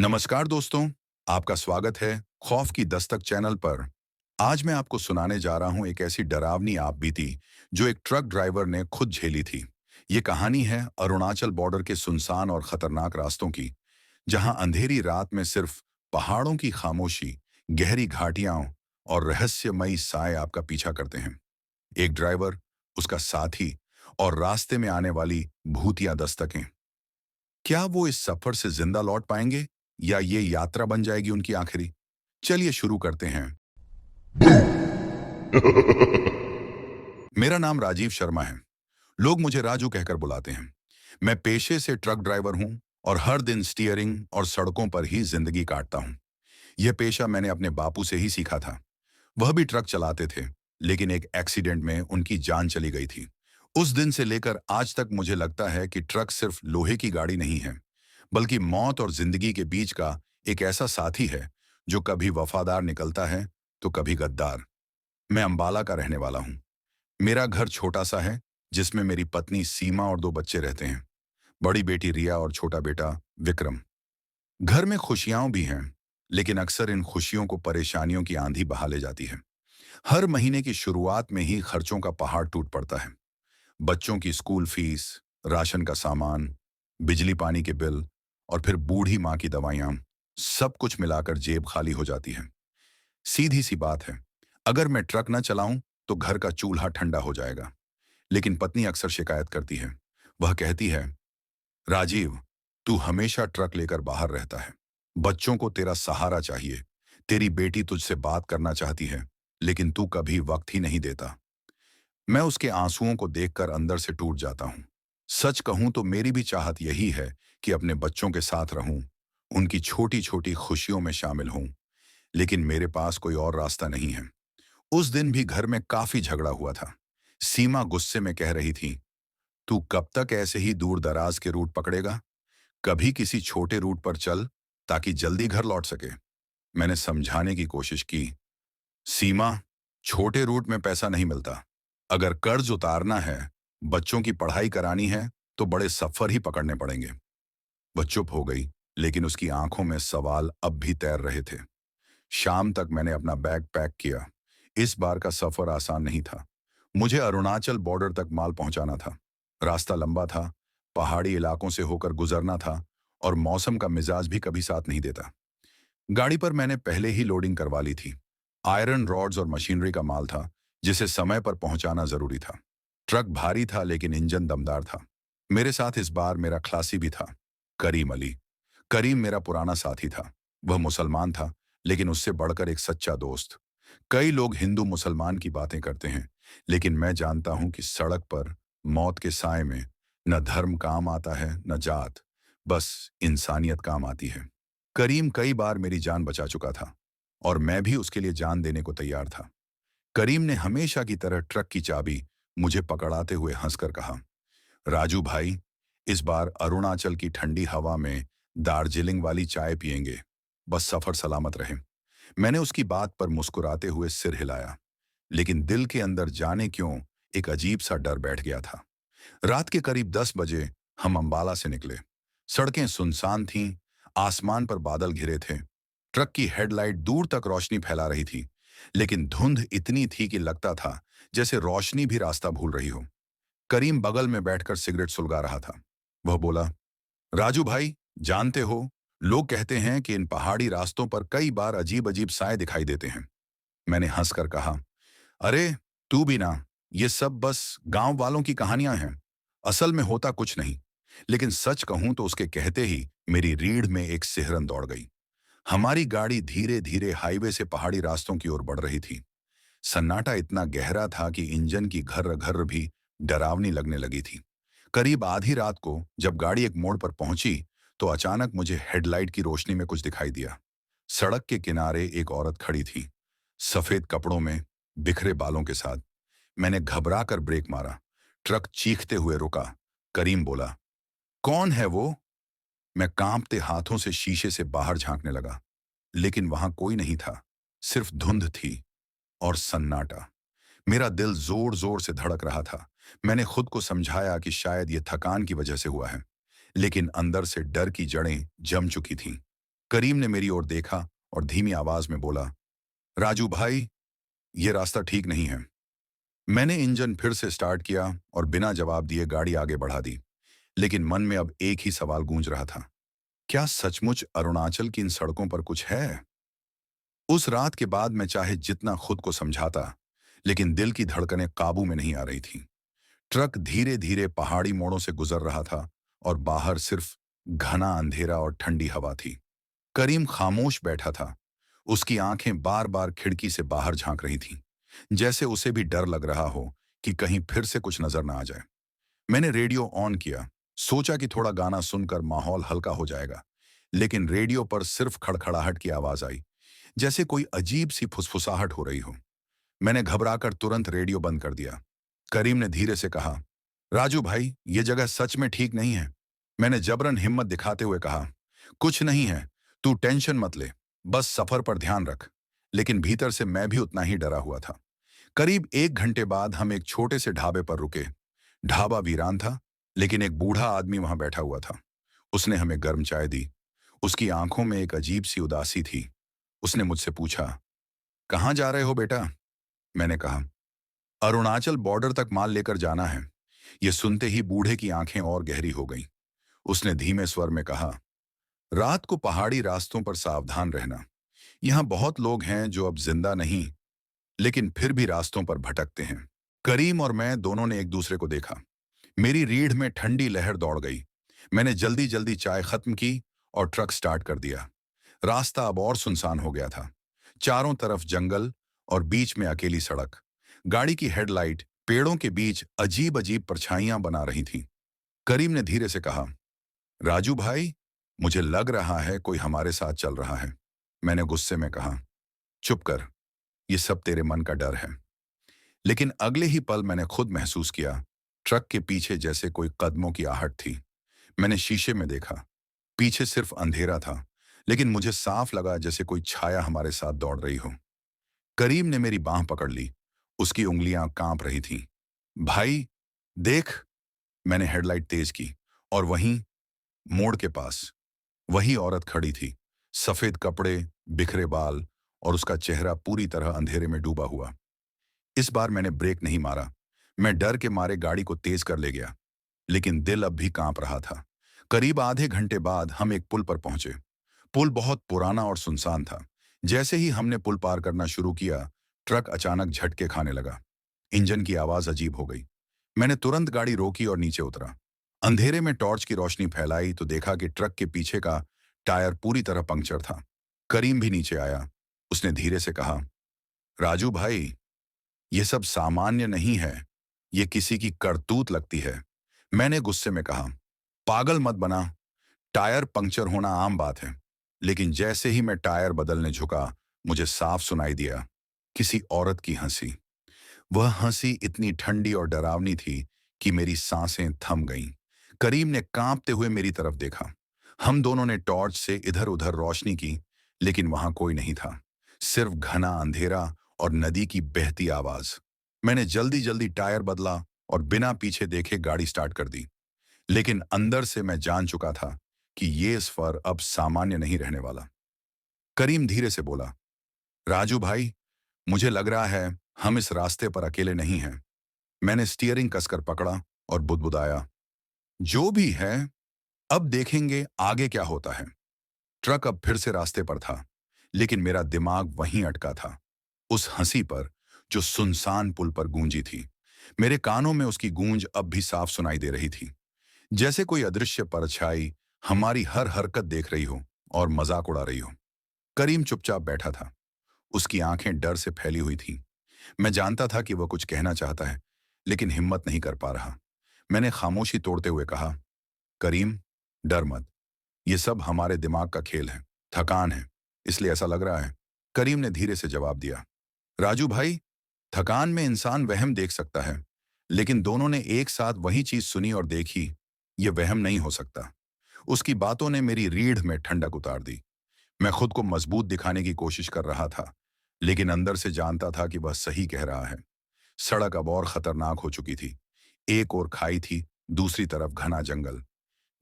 नमस्कार दोस्तों, आपका स्वागत है खौफ की दस्तक चैनल पर। आज मैं आपको सुनाने जा रहा हूं एक ऐसी डरावनी आप बीती जो एक ट्रक ड्राइवर ने खुद झेली थी। ये कहानी है अरुणाचल बॉर्डर के सुनसान और खतरनाक रास्तों की, जहां अंधेरी रात में सिर्फ पहाड़ों की खामोशी, गहरी घाटियां और रहस्यमयी साए आपका पीछा करते हैं। एक ड्राइवर, उसका साथी और रास्ते में आने वाली भूतिया दस्तकें। क्या वो इस सफर से जिंदा लौट पाएंगे या ये यात्रा बन जाएगी उनकी आखिरी? चलिए शुरू करते हैं। मेरा नाम राजीव शर्मा है। लोग मुझे राजू कहकर बुलाते हैं। मैं पेशे से ट्रक ड्राइवर हूं और हर दिन स्टीयरिंग और सड़कों पर ही जिंदगी काटता हूं। यह पेशा मैंने अपने बापू से ही सीखा था। वह भी ट्रक चलाते थे, लेकिन एक एक्सीडेंट में उनकी जान चली गई थी। उस दिन से लेकर आज तक मुझे लगता है कि ट्रक सिर्फ लोहे की गाड़ी नहीं है, बल्कि मौत और जिंदगी के बीच का एक ऐसा साथी है जो कभी वफादार निकलता है तो कभी गद्दार। मैं अंबाला का रहने वाला हूँ। मेरा घर छोटा सा है, जिसमें मेरी पत्नी सीमा और दो बच्चे रहते हैं, बड़ी बेटी रिया और छोटा बेटा विक्रम। घर में खुशियां भी हैं, लेकिन अक्सर इन खुशियों को परेशानियों की आंधी बहा ले जाती है। हर महीने की शुरुआत में ही खर्चों का पहाड़ टूट पड़ता है। बच्चों की स्कूल फीस, राशन का सामान, बिजली पानी के बिल और फिर बूढ़ी माँ की दवाइयाँ, सब कुछ मिलाकर जेब खाली हो जाती है। सीधी सी बात है, अगर मैं ट्रक न चलाऊं तो घर का चूल्हा ठंडा हो जाएगा। लेकिन पत्नी अक्सर शिकायत करती है। वह कहती है, राजीव, तू हमेशा ट्रक लेकर बाहर रहता है। बच्चों को तेरा सहारा चाहिए। तेरी बेटी तुझसे बात करना चाहती है, लेकिन तू कभी वक्त ही नहीं देता। मैं उसके आंसुओं को देखकर अंदर से टूट जाता हूँ। सच कहूं तो मेरी भी चाहत यही है कि अपने बच्चों के साथ रहूं, उनकी छोटी छोटी खुशियों में शामिल हूं, लेकिन मेरे पास कोई और रास्ता नहीं है। उस दिन भी घर में काफी झगड़ा हुआ था। सीमा गुस्से में कह रही थी, तू कब तक ऐसे ही दूर दराज के रूट पकड़ेगा? कभी किसी छोटे रूट पर चल, ताकि जल्दी घर लौट सके। मैंने समझाने की कोशिश की, सीमा, छोटे रूट में पैसा नहीं मिलता। अगर कर्ज उतारना है, बच्चों की पढ़ाई करानी है, तो बड़े सफर ही पकड़ने पड़ेंगे। वह चुप हो गई, लेकिन उसकी आंखों में सवाल अब भी तैर रहे थे। शाम तक मैंने अपना बैग पैक किया। इस बार का सफर आसान नहीं था। मुझे अरुणाचल बॉर्डर तक माल पहुंचाना था। रास्ता लंबा था, पहाड़ी इलाकों से होकर गुजरना था, और मौसम का मिजाज भी कभी साथ नहीं देता। गाड़ी पर मैंने पहले ही लोडिंग करवा ली थी। आयरन रॉड्स और मशीनरी का माल था, जिसे समय पर पहुंचाना जरूरी था। ट्रक भारी था, लेकिन इंजन दमदार था। मेरे साथ इस बार मेरा खलासी भी था, करीम अली। करीम मेरा पुराना साथी था। वह मुसलमान था, लेकिन उससे बढ़कर एक सच्चा दोस्त। कई लोग हिंदू मुसलमान की बातें करते हैं, लेकिन मैं जानता हूं कि सड़क पर, मौत के साए में, न धर्म काम आता है न जात, बस इंसानियत काम आती है। करीम कई बार मेरी जान बचा चुका था, और मैं भी उसके लिए जान देने को तैयार था। करीम ने हमेशा की तरह ट्रक की चाबी मुझे पकड़ाते हुए हंसकर कहा, राजू भाई, इस बार अरुणाचल की ठंडी हवा में दार्जिलिंग वाली चाय पिएंगे। बस सफर सलामत रहे। मैंने उसकी बात पर मुस्कुराते हुए सिर हिलाया, लेकिन दिल के अंदर जाने क्यों एक अजीब सा डर बैठ गया था। रात के करीब 10 बजे हम अंबाला से निकले। सड़कें सुनसान थीं, आसमान पर बादल घिरे थे। ट्रक की हेडलाइट दूर तक रोशनी फैला रही थी, लेकिन धुंध इतनी थी कि लगता था जैसे रोशनी भी रास्ता भूल रही हो। करीम बगल में बैठकर सिगरेट सुलगा रहा था। वह बोला, राजू भाई, जानते हो, लोग कहते हैं कि इन पहाड़ी रास्तों पर कई बार अजीब अजीब साए दिखाई देते हैं। मैंने हंसकर कहा, अरे तू भी ना, ये सब बस गांव वालों की कहानियां हैं। असल में होता कुछ नहीं। लेकिन सच कहूं तो उसके कहते ही मेरी रीढ़ में एक सिहरन दौड़ गई। हमारी गाड़ी धीरे धीरे हाईवे से पहाड़ी रास्तों की ओर बढ़ रही थी। सन्नाटा इतना गहरा था कि इंजन की घर्र घर्र भी डरावनी लगने लगी थी। करीब आधी रात को जब गाड़ी एक मोड़ पर पहुंची, तो अचानक मुझे हेडलाइट की रोशनी में कुछ दिखाई दिया। सड़क के किनारे एक औरत खड़ी थी, सफेद कपड़ों में, बिखरे बालों के साथ। मैंने घबरा कर ब्रेक मारा। ट्रक चीखते हुए रुका। करीम बोला, कौन है वो? मैं कांपते हाथों से शीशे से बाहर झांकने लगा, लेकिन वहां कोई नहीं था। सिर्फ धुंध थी और सन्नाटा। मेरा दिल जोर जोर से धड़क रहा था। मैंने खुद को समझाया कि शायद ये थकान की वजह से हुआ है, लेकिन अंदर से डर की जड़ें जम चुकी थीं। करीम ने मेरी ओर देखा और धीमी आवाज में बोला, राजू भाई, ये रास्ता ठीक नहीं है। मैंने इंजन फिर से स्टार्ट किया और बिना जवाब दिए गाड़ी आगे बढ़ा दी। लेकिन मन में अब एक ही सवाल गूंज रहा था, क्या सचमुच अरुणाचल की इन सड़कों पर कुछ है? उस रात के बाद मैं चाहे जितना खुद को समझाता, लेकिन दिल की धड़कनें काबू में नहीं आ रही थी। ट्रक धीरे धीरे पहाड़ी मोड़ों से गुजर रहा था और बाहर सिर्फ घना अंधेरा और ठंडी हवा थी। करीम खामोश बैठा था। उसकी आंखें बार बार खिड़की से बाहर झांक रही थीं, जैसे उसे भी डर लग रहा हो कि कहीं फिर से कुछ नजर ना आ जाए। मैंने रेडियो ऑन किया, सोचा कि थोड़ा गाना सुनकर माहौल हल्का हो जाएगा, लेकिन रेडियो पर सिर्फ खड़खड़ाहट की आवाज आई, जैसे कोई अजीब सी फुसफुसाहट हो रही हो। मैंने घबराकर तुरंत रेडियो बंद कर दिया। करीम ने धीरे से कहा, राजू भाई, ये जगह सच में ठीक नहीं है। मैंने जबरन हिम्मत दिखाते हुए कहा, कुछ नहीं है, तू टेंशन मत ले, बस सफर पर ध्यान रख। लेकिन भीतर से मैं भी उतना ही डरा हुआ था। करीब 1 घंटे बाद हम एक छोटे से ढाबे पर रुके। ढाबा वीरान था, लेकिन एक बूढ़ा आदमी वहां बैठा हुआ था। उसने हमें गर्म चाय दी। उसकी आंखों में एक अजीब सी उदासी थी। उसने मुझसे पूछा, कहाँ जा रहे हो बेटा? मैंने कहा, अरुणाचल बॉर्डर तक माल लेकर जाना है। ये सुनते ही बूढ़े की आंखें और गहरी हो गईं। उसने धीमे स्वर में कहा, रात को पहाड़ी रास्तों पर सावधान रहना। यहाँ बहुत लोग हैं जो अब जिंदा नहीं, लेकिन फिर भी रास्तों पर भटकते हैं। करीम और मैं दोनों ने एक दूसरे को देखा। मेरी रीढ़ में ठंडी लहर दौड़ गई। मैंने जल्दी जल्दी चाय खत्म की और ट्रक स्टार्ट कर दिया। रास्ता अब और सुनसान हो गया था। चारों तरफ जंगल और बीच में अकेली सड़क। गाड़ी की हेडलाइट पेड़ों के बीच अजीब अजीब परछाइयां बना रही थीं। करीम ने धीरे से कहा, राजू भाई, मुझे लग रहा है कोई हमारे साथ चल रहा है। मैंने गुस्से में कहा, चुप कर, ये सब तेरे मन का डर है। लेकिन अगले ही पल मैंने खुद महसूस किया, ट्रक के पीछे जैसे कोई कदमों की आहट थी। मैंने शीशे में देखा। पीछे सिर्फ अंधेरा था, लेकिन मुझे साफ लगा जैसे कोई छाया हमारे साथ दौड़ रही हो। करीम ने मेरी बांह पकड़ ली। उसकी उंगलियां कांप रही थीं। भाई, देख। मैंने हेडलाइट तेज की और वहीं मोड़ के पास वही औरत खड़ी थी। सफेद कपड़े, बिखरे बाल और उसका चेहरा पूरी तरह अंधेरे में डूबा हुआ। इस बार मैंने ब्रेक नहीं मारा। मैं डर के मारे गाड़ी को तेज कर ले गया, लेकिन दिल अब भी कांप रहा था। करीब आधे घंटे बाद हम एक पुल पर पहुंचे। पुल बहुत पुराना और सुनसान था। जैसे ही हमने पुल पार करना शुरू किया, ट्रक अचानक झटके खाने लगा। इंजन की आवाज अजीब हो गई। मैंने तुरंत गाड़ी रोकी और नीचे उतरा। अंधेरे में टॉर्च की रोशनी फैलाई तो देखा कि ट्रक के पीछे का टायर पूरी तरह पंक्चर था। करीम भी नीचे आया। उसने धीरे से कहा, राजू भाई, ये सब सामान्य नहीं है, ये किसी की करतूत लगती है। मैंने गुस्से में कहा, पागल मत बना, टायर पंक्चर होना आम बात है। लेकिन जैसे ही मैं टायर बदलने झुका, मुझे साफ सुनाई दिया किसी औरत की हंसी। वह हंसी इतनी ठंडी और डरावनी थी कि मेरी सांसें थम गईं। करीम ने कांपते हुए मेरी तरफ देखा। हम दोनों ने टॉर्च से इधर उधर रोशनी की, लेकिन वहां कोई नहीं था। सिर्फ घना अंधेरा और नदी की बहती आवाज। मैंने जल्दी जल्दी टायर बदला और बिना पीछे देखे गाड़ी स्टार्ट कर दी। लेकिन अंदर से मैं जान चुका था कि ये सफर अब सामान्य नहीं रहने वाला। करीम धीरे से बोला, राजू भाई, मुझे लग रहा है हम इस रास्ते पर अकेले नहीं हैं। मैंने स्टीयरिंग कसकर पकड़ा और बुदबुदाया, जो भी है, अब देखेंगे आगे क्या होता है। ट्रक अब फिर से रास्ते पर था, लेकिन मेरा दिमाग वहीं अटका था, उस हंसी पर जो सुनसान पुल पर गूंजी थी। मेरे कानों में उसकी गूंज अब भी साफ सुनाई दे रही थी, जैसे कोई अदृश्य परछाई हमारी हर हरकत देख रही हो और मजाक उड़ा रही हो। करीम चुपचाप बैठा था। उसकी आंखें डर से फैली हुई थीं। मैं जानता था कि वह कुछ कहना चाहता है, लेकिन हिम्मत नहीं कर पा रहा। मैंने खामोशी तोड़ते हुए कहा, करीम, डर मत। ये सब हमारे दिमाग का खेल है, थकान है, इसलिए ऐसा लग रहा है। करीम ने धीरे से जवाब दिया, राजू भाई, थकान में इंसान वहम देख सकता है, लेकिन दोनों ने एक साथ वही चीज सुनी और देखी, ये वहम नहीं हो सकता। उसकी बातों ने मेरी रीढ़ में ठंडक उतार दी। मैं खुद को मजबूत दिखाने की कोशिश कर रहा था, लेकिन अंदर से जानता था कि वह सही कह रहा है। सड़क अब और खतरनाक हो चुकी थी। एक ओर खाई थी, दूसरी तरफ घना जंगल।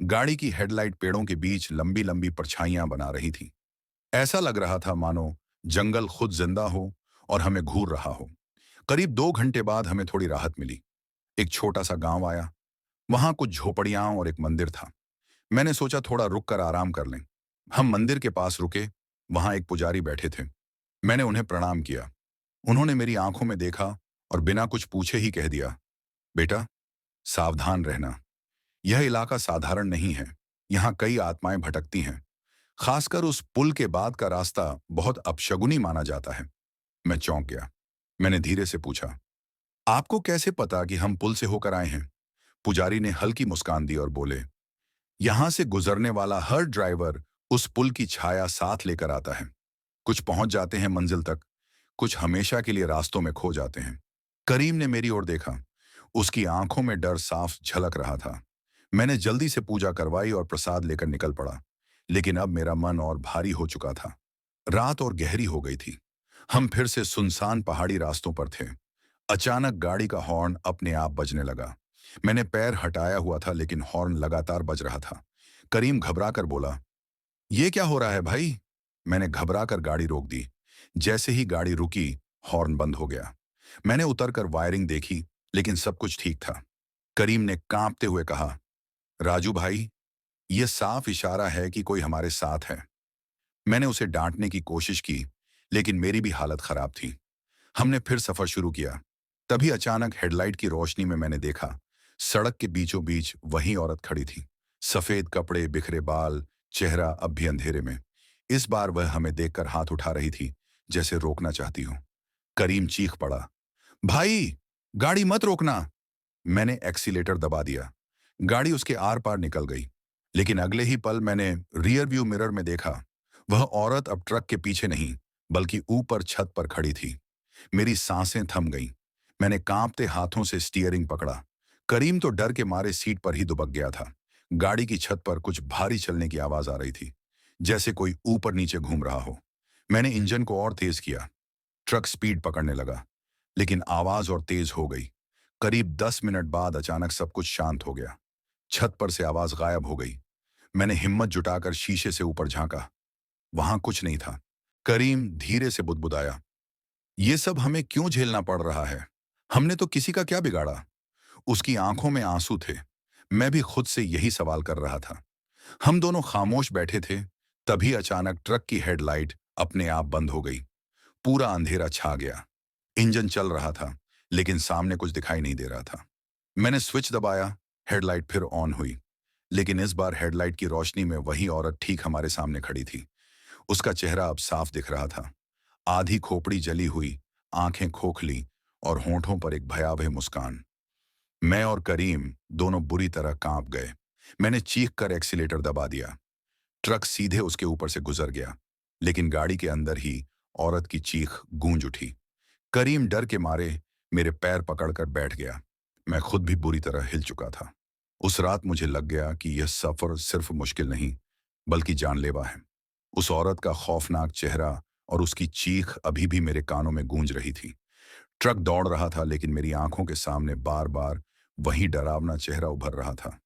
गाड़ी की हेडलाइट पेड़ों के बीच लंबी लंबी परछाइयां बना रही थी। ऐसा लग रहा था मानो जंगल खुद जिंदा हो और हमें घूर रहा हो। करीब 2 घंटे बाद हमें थोड़ी राहत मिली। एक छोटा सा गांव आया। वहां कुछ झोपड़ियां और एक मंदिर था। मैंने सोचा थोड़ा रुक कर आराम कर लें। हम मंदिर के पास रुके। वहां एक पुजारी बैठे थे। मैंने उन्हें प्रणाम किया। उन्होंने मेरी आंखों में देखा और बिना कुछ पूछे ही कह दिया, बेटा, सावधान रहना। यह इलाका साधारण नहीं है। यहाँ कई आत्माएं भटकती हैं। खासकर उस पुल के बाद का रास्ता बहुत अपशगुनी माना जाता है। मैं चौंक गया। मैंने धीरे से पूछा, आपको कैसे पता कि हम पुल से होकर आए हैं? पुजारी ने हल्की मुस्कान दी और बोले, यहां से गुजरने वाला हर ड्राइवर उस पुल की छाया साथ लेकर आता है। कुछ पहुंच जाते हैं मंजिल तक, कुछ हमेशा के लिए रास्तों में खो जाते हैं। करीम ने मेरी ओर देखा। उसकी आंखों में डर साफ झलक रहा था। मैंने जल्दी से पूजा करवाई और प्रसाद लेकर निकल पड़ा। लेकिन अब मेरा मन और भारी हो चुका था। रात और गहरी हो गई थी। हम फिर से सुनसान पहाड़ी रास्तों पर थे। अचानक गाड़ी का हॉर्न अपने आप बजने लगा। मैंने पैर हटाया हुआ था लेकिन हॉर्न लगातार बज रहा था। करीम घबरा कर बोला, ये क्या हो रहा है भाई? मैंने घबरा कर गाड़ी रोक दी। जैसे ही गाड़ी रुकी, हॉर्न बंद हो गया। मैंने उतरकर वायरिंग देखी, लेकिन सब कुछ ठीक था। करीम ने कांपते हुए कहा, राजू भाई, यह साफ इशारा है कि कोई हमारे साथ है। मैंने उसे डांटने की कोशिश की, लेकिन मेरी भी हालत खराब थी। हमने फिर सफर शुरू किया। तभी अचानक हेडलाइट की रोशनी में मैंने देखा, सड़क के बीचों बीच वही औरत खड़ी थी। सफेद कपड़े, बिखरे बाल, चेहरा अब भी अंधेरे में। इस बार वह हमें देखकर हाथ उठा रही थी, जैसे रोकना चाहती हो। करीम चीख पड़ा, भाई, गाड़ी मत रोकना। मैंने एक्सीलेटर दबा दिया। गाड़ी उसके आर पार निकल गई। लेकिन अगले ही पल मैंने रियर व्यू मिरर में देखा, वह औरत अब ट्रक के पीछे नहीं, बल्कि ऊपर छत पर खड़ी थी। मेरी सांसें थम गईं। मैंने कांपते हाथों से स्टीयरिंग पकड़ा। करीम तो डर के मारे सीट पर ही दुबक गया था। गाड़ी की छत पर कुछ भारी चलने की आवाज आ रही थी, जैसे कोई ऊपर नीचे घूम रहा हो। मैंने इंजन को और तेज किया। ट्रक स्पीड पकड़ने लगा, लेकिन आवाज और तेज हो गई। करीब 10 मिनट बाद अचानक सब कुछ शांत हो गया। छत पर से आवाज गायब हो गई। मैंने हिम्मत जुटाकर शीशे से ऊपर झांका। वहां कुछ नहीं था। करीम धीरे से बुदबुदाया, ये सब हमें क्यों झेलना पड़ रहा है? हमने तो किसी का क्या बिगाड़ा? उसकी आंखों में आंसू थे। मैं भी खुद से यही सवाल कर रहा था। हम दोनों खामोश बैठे थे। तभी अचानक ट्रक की हेडलाइट अपने आप बंद हो गई। पूरा अंधेरा छा गया। इंजन चल रहा था, लेकिन सामने कुछ दिखाई नहीं दे रहा था। मैंने स्विच दबाया। हेडलाइट फिर ऑन हुई। लेकिन इस बार हेडलाइट की रोशनी में वही औरत ठीक हमारे सामने खड़ी थी। उसका चेहरा अब साफ दिख रहा था। आधी खोपड़ी जली हुई, आंखें खोखली और होंठों पर एक भयावह मुस्कान। मैं और करीम दोनों बुरी तरह कांप गए। मैंने चीख कर एक्सीलेटर दबा दिया। ट्रक सीधे उसके ऊपर से गुजर गया, लेकिन गाड़ी के अंदर ही औरत की चीख गूंज उठी। करीम डर के मारे मेरे पैर पकड़कर बैठ गया। मैं खुद भी बुरी तरह हिल चुका था। उस रात मुझे लग गया कि यह सफर सिर्फ मुश्किल नहीं, बल्कि जानलेवा है। उस औरत का खौफनाक चेहरा और उसकी चीख अभी भी मेरे कानों में गूंज रही थी। ट्रक दौड़ रहा था, लेकिन मेरी आंखों के सामने बार बार वही डरावना चेहरा उभर रहा था।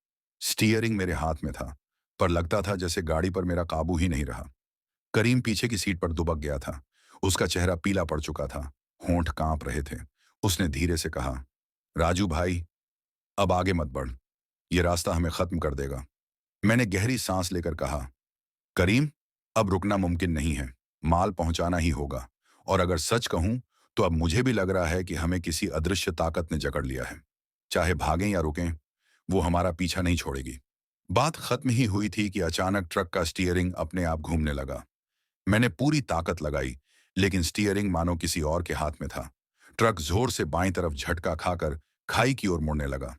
स्टीयरिंग मेरे हाथ में था, पर लगता था जैसे गाड़ी पर मेरा काबू ही नहीं रहा। करीम पीछे की सीट पर दुबक गया था। उसका चेहरा पीला पड़ चुका था, होंठ कांप रहे थे। उसने धीरे से कहा, राजू भाई, अब आगे मत बढ़। ये रास्ता हमें खत्म कर देगा। मैंने गहरी सांस लेकर कहा, करीम, अब रुकना मुमकिन नहीं है। माल पहुंचाना ही होगा। और अगर सच कहूं, तो अब मुझे भी लग रहा है कि हमें किसी अदृश्य ताकत ने जकड़ लिया है। चाहे भागें या रुकें, वो हमारा पीछा नहीं छोड़ेगी। बात खत्म ही हुई थी कि अचानक ट्रक का स्टीयरिंग अपने आप घूमने लगा। मैंने पूरी ताकत लगाई, लेकिन स्टीयरिंग मानो किसी और के हाथ में था। ट्रक जोर से बाईं तरफ झटका खाकर खाई की ओर मुड़ने लगा।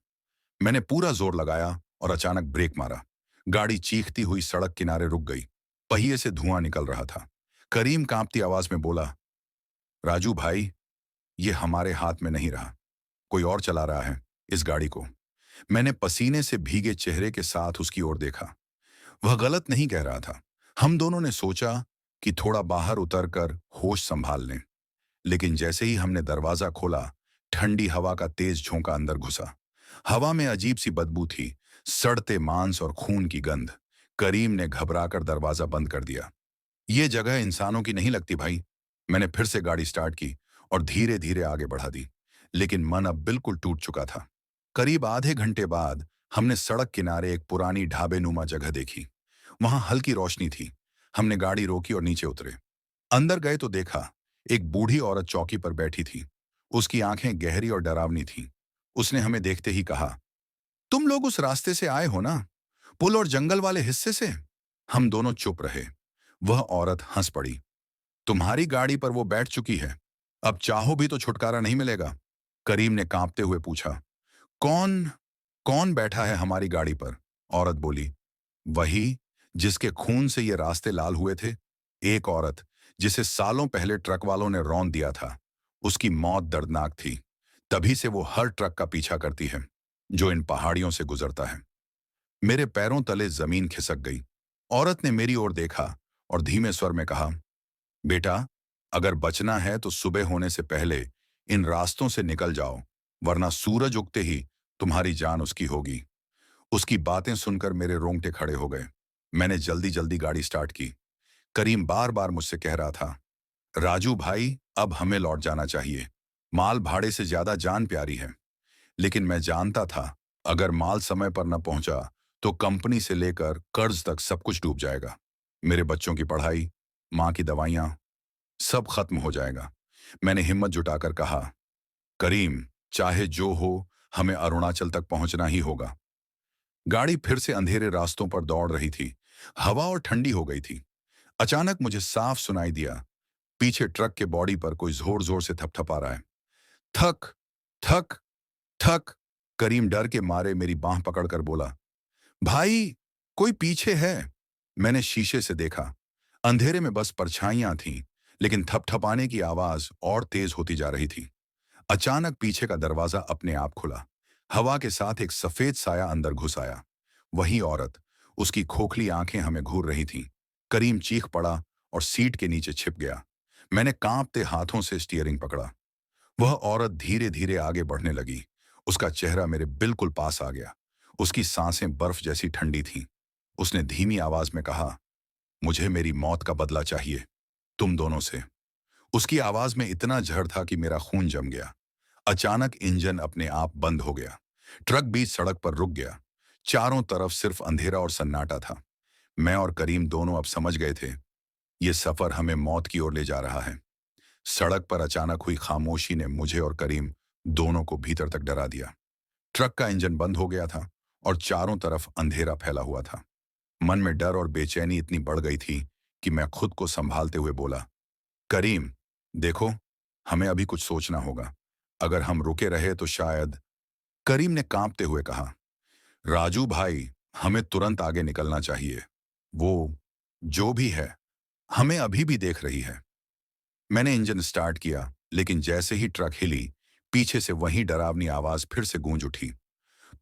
मैंने पूरा जोर लगाया और अचानक ब्रेक मारा। गाड़ी चीखती हुई सड़क किनारे रुक गई। पहिए से धुआं निकल रहा था। करीम कांपती आवाज में बोला, राजू भाई, ये हमारे हाथ में नहीं रहा। कोई और चला रहा है इस गाड़ी को। मैंने पसीने से भीगे चेहरे के साथ उसकी ओर देखा। वह गलत नहीं कह रहा था। हम दोनों ने सोचा कि थोड़ा बाहर उतरकर होश संभाल लें। लेकिन जैसे ही हमने दरवाजा खोला, ठंडी हवा का तेज झोंका अंदर घुसा। हवा में अजीब सी बदबू थी, सड़ते मांस और खून की गंध। करीम ने घबराकर दरवाजा बंद कर दिया। ये जगह इंसानों की नहीं लगती भाई। मैंने फिर से गाड़ी स्टार्ट की और धीरे धीरे आगे बढ़ा दी, लेकिन मन अब बिल्कुल टूट चुका था। करीब आधे घंटे बाद हमने सड़क किनारे एक पुरानी ढाबेनुमा जगह देखी। वहां हल्की रोशनी थी। हमने गाड़ी रोकी और नीचे उतरे। अंदर गए तो देखा, एक बूढ़ी औरत चौकी पर बैठी थी। उसकी आंखें गहरी और डरावनी थीं। उसने हमें देखते ही कहा, तुम लोग उस रास्ते से आए हो ना, पुल और जंगल वाले हिस्से से? हम दोनों चुप रहे। वह औरत हंस पड़ी। तुम्हारी गाड़ी पर वो बैठ चुकी है, अब चाहो भी तो छुटकारा नहीं मिलेगा। करीम ने कांपते हुए पूछा, कौन कौन बैठा है हमारी गाड़ी पर? औरत बोली, वही जिसके खून से ये रास्ते लाल हुए थे। एक औरत जिसे सालों पहले ट्रक वालों ने रौंद दिया था। उसकी मौत दर्दनाक थी। तभी से वो हर ट्रक का पीछा करती है जो इन पहाड़ियों से गुजरता है। मेरे पैरों तले जमीन खिसक गई। औरत ने मेरी ओर देखा और धीमे स्वर में कहा, बेटा, अगर बचना है तो सुबह होने से पहले इन रास्तों से निकल जाओ, वरना सूरज उगते ही तुम्हारी जान उसकी होगी। उसकी बातें सुनकर मेरे रोंगटे खड़े हो गए। मैंने जल्दी जल्दी गाड़ी स्टार्ट की। करीम बार बार मुझसे कह रहा था, राजू भाई, अब हमें लौट जाना चाहिए। माल भाड़े से ज्यादा जान प्यारी है। लेकिन मैं जानता था, अगर माल समय पर न पहुंचा तो कंपनी से लेकर कर्ज तक सब कुछ डूब जाएगा। मेरे बच्चों की पढ़ाई, माँ की दवाइयां, सब खत्म हो जाएगा। मैंने हिम्मत जुटाकर कहा, करीम, चाहे जो हो, हमें अरुणाचल तक पहुंचना ही होगा। गाड़ी फिर से अंधेरे रास्तों पर दौड़ रही थी। हवा और ठंडी हो गई थी। अचानक मुझे साफ सुनाई दिया, पीछे ट्रक के बॉडी पर कोई जोर जोर से थपथपा रहा है। थक थक थक। करीम डर के मारे मेरी बांह पकड़कर बोला, भाई, कोई पीछे है। मैंने शीशे से देखा। अंधेरे में बस परछाइयां थीं, लेकिन थपथपाने की आवाज और तेज होती जा रही थी। अचानक पीछे का दरवाजा अपने आप खुला। हवा के साथ एक सफेद साया अंदर घुस आया। वही औरत, उसकी खोखली आंखें हमें घूर रही थीं। करीम चीख पड़ा और सीट के नीचे छिप गया। मैंने कांपते हाथों से स्टीयरिंग पकड़ा। वह औरत धीरे धीरे आगे बढ़ने लगी। उसका चेहरा मेरे बिल्कुल पास आ गया। उसकी सांसें बर्फ जैसी ठंडी थीं। उसने धीमी आवाज में कहा, मुझे मेरी मौत का बदला चाहिए, तुम दोनों से। उसकी आवाज में इतना जहर था कि मेरा खून जम गया। अचानक इंजन अपने आप बंद हो गया। ट्रक बीच सड़क पर रुक गया। चारों तरफ सिर्फ अंधेरा और सन्नाटा था। मैं और करीम दोनों अब समझ गए थे, ये सफर हमें मौत की ओर ले जा रहा है। सड़क पर अचानक हुई खामोशी ने मुझे और करीम दोनों को भीतर तक डरा दिया। ट्रक का इंजन बंद हो गया था और चारों तरफ अंधेरा फैला हुआ था। मन में डर और बेचैनी इतनी बढ़ गई थी कि मैं खुद को संभालते हुए बोला, करीम, देखो, हमें अभी कुछ सोचना होगा। अगर हम रुके रहे तो शायद। करीम ने कांपते हुए कहा, राजू भाई, हमें तुरंत आगे निकलना चाहिए। वो जो भी है हमें अभी भी देख रही है। मैंने इंजन स्टार्ट किया, लेकिन जैसे ही ट्रक हिली, पीछे से वही डरावनी आवाज फिर से गूंज उठी,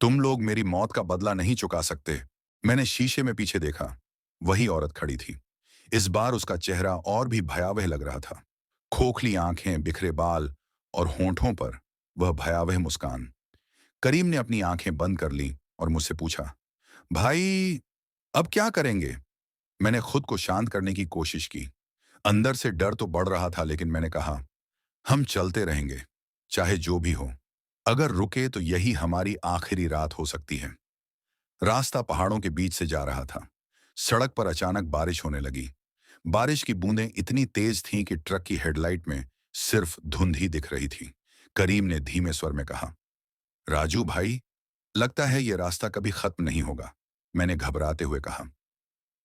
तुम लोग मेरी मौत का बदला नहीं चुका सकते। मैंने शीशे में पीछे देखा। वही औरत खड़ी थी। इस बार उसका चेहरा और भी भयावह लग रहा था। खोखली आंखें, बिखरे बाल और होंठों पर वह भयावह मुस्कान। करीम ने अपनी आंखें बंद कर ली और मुझसे पूछा, भाई, अब क्या करेंगे? मैंने खुद को शांत करने की कोशिश की। अंदर से डर तो बढ़ रहा था, लेकिन मैंने कहा, हम चलते रहेंगे, चाहे जो भी हो। अगर रुके तो यही हमारी आखिरी रात हो सकती है। रास्ता पहाड़ों के बीच से जा रहा था। सड़क पर अचानक बारिश होने लगी। बारिश की बूंदें इतनी तेज थीं कि ट्रक की हेडलाइट में सिर्फ धुंध ही दिख रही थी। करीम ने धीमे स्वर में कहा, राजू भाई, लगता है ये रास्ता कभी खत्म नहीं होगा। मैंने घबराते हुए कहा,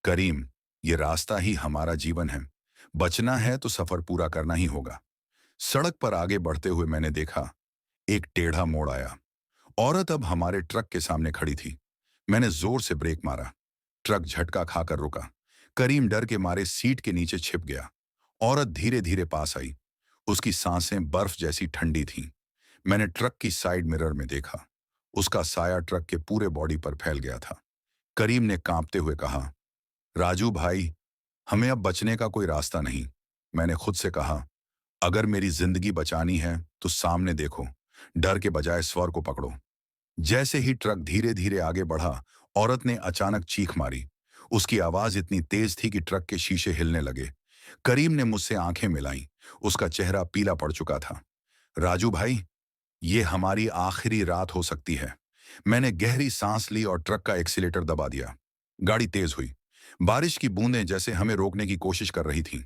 करीम, ये रास्ता ही हमारा जीवन है। बचना है तो सफर पूरा करना ही होगा। सड़क पर आगे बढ़ते हुए मैंने देखा, एक टेढ़ा मोड़ आया। औरत अब हमारे ट्रक के सामने खड़ी थी। मैंने जोर से ब्रेक मारा। ट्रक झटका खाकर रुका। करीम डर के मारे सीट के नीचे छिप गया। औरत धीरे धीरे पास आई। उसकी सांसें बर्फ जैसी ठंडी थीं। मैंने ट्रक की साइड मिरर में देखा। उसका साया ट्रक के पूरे बॉडी पर फैल गया था। करीम ने कांपते हुए कहा, राजू भाई, हमें अब बचने का कोई रास्ता नहीं। मैंने खुद से कहा, अगर मेरी जिंदगी बचानी है तो सामने देखो, डर के बजाय स्वर को पकड़ो। जैसे ही ट्रक धीरे धीरे आगे बढ़ा, औरत ने अचानक चीख मारी। उसकी आवाज इतनी तेज थी कि ट्रक के शीशे हिलने लगे। करीम ने मुझसे आंखें मिलाईं। उसका चेहरा पीला पड़ चुका था। राजू भाई, ये हमारी आखिरी रात हो सकती है। मैंने गहरी सांस ली और ट्रक का एक्सीलेटर दबा दिया। गाड़ी तेज हुई। बारिश की बूंदें जैसे हमें रोकने की कोशिश कर रही थीं।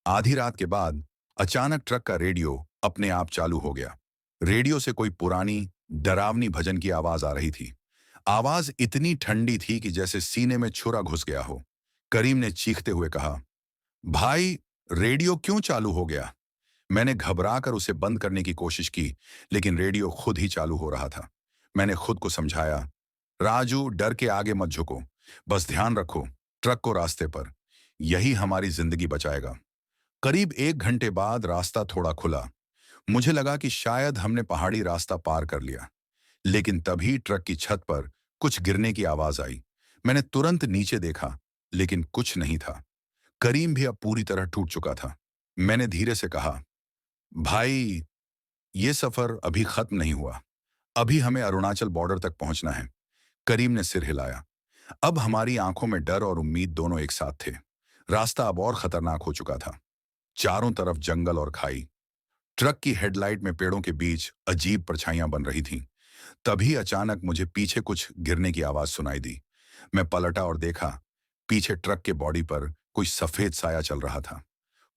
आधी रात के बाद अचानक ट्रक का रेडियो अपने आप चालू हो गया। रेडियो से कोई पुरानी, डरावनी भजन की आवाज आ रही थी। आवाज इतनी ठंडी थी कि जैसे सीने में छुरा घुस गया हो। करीम ने चीखते हुए कहा, भाई, रेडियो क्यों चालू हो गया? मैंने घबराकर उसे बंद करने की कोशिश की, लेकिन रेडियो खुद ही चालू हो रहा था। मैंने खुद को समझाया, राजू, डर के आगे मत झुको। बस ध्यान रखो, ट्रक को रास्ते पर। यही हमारी जिंदगी बचाएगा। करीब 1 घंटे बाद रास्ता थोड़ा खुला। मुझे लगा कि शायद हमने पहाड़ी रास्ता पार कर लिया। लेकिन तभी ट्रक की छत पर कुछ गिरने की आवाज आई। मैंने तुरंत नीचे देखा, लेकिन कुछ नहीं था। करीम भी अब पूरी तरह टूट चुका था। मैंने धीरे से कहा, भाई, ये सफर अभी खत्म नहीं हुआ। अभी हमें अरुणाचल बॉर्डर तक पहुंचना है। करीम ने सिर हिलाया। अब हमारी आंखों में डर और उम्मीद दोनों एक साथ थे। रास्ता अब और खतरनाक हो चुका था। चारों तरफ जंगल और खाई। ट्रक की हेडलाइट में पेड़ों के बीच अजीब परछाइयां बन रही थीं। तभी अचानक मुझे पीछे कुछ गिरने की आवाज सुनाई दी। मैं पलटा और देखा, पीछे ट्रक के बॉडी पर कोई सफेद साया चल रहा था।